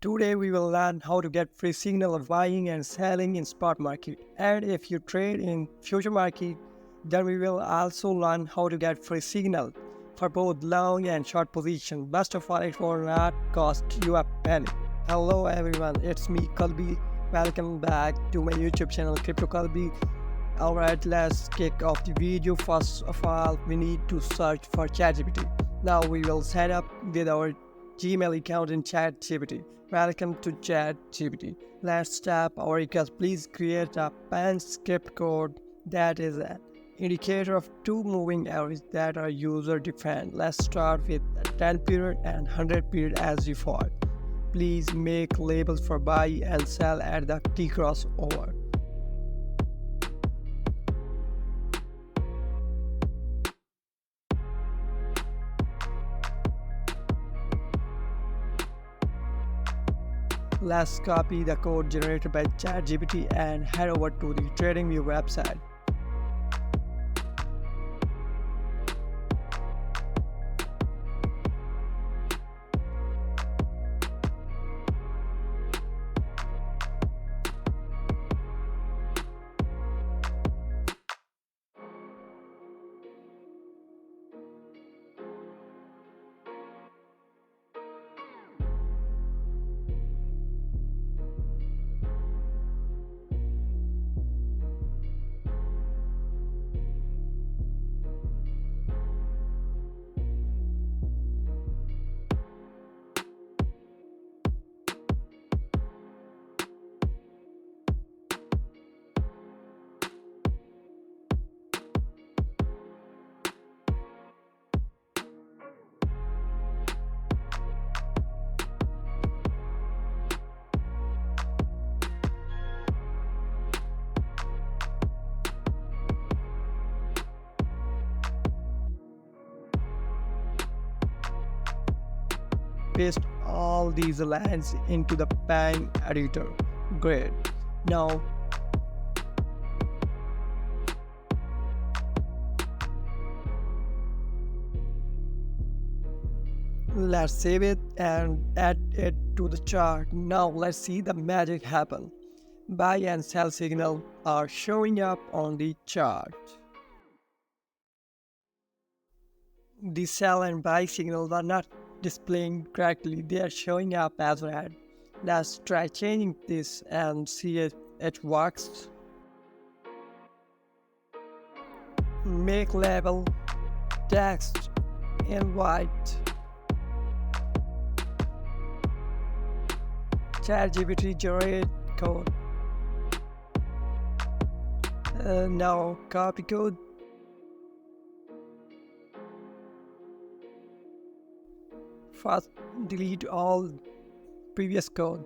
Today we will learn how to get free signal of buying and selling in spot market. And if you trade in future market, then we will also learn how to get free signal for both long and short position. Best of all, it will not cost you a penny. Hello everyone, it's me Qalbi. Welcome back to my YouTube channel Crypto Qalbi. Alright, let's kick off the video. First of all, we need to search for Chat GPT. Now we will sign up with our Gmail account in Chat GPT. Welcome to Chat GPT. Let's tap our request. Please create a pen script code that is an indicator of two moving averages that are user defined. Let's start with 10 period and 100 period as default. Please make labels for buy and sell at the T crossover. Let's copy the code generated by ChatGPT and head over to the TradingView website. Paste all these lines into the pen editor. Great. Now let's save it and add it to the chart. Now let's see the magic happen. Buy and sell signal are showing up on the chart. The sell and buy signals are not displaying correctly, they are showing up as red. Let's try changing this and see if it works. Make label text in white. ChatGPT generate code. Now copy code. First, delete all previous code.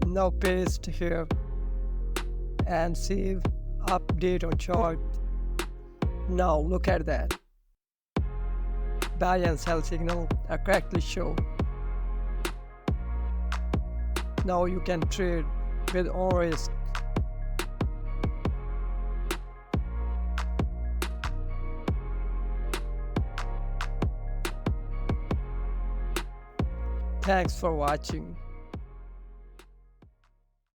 Now paste here and save, update on chart. Now look at that. Buy and sell signal are correctly shown. Now you can trade with all risk. Thanks for watching.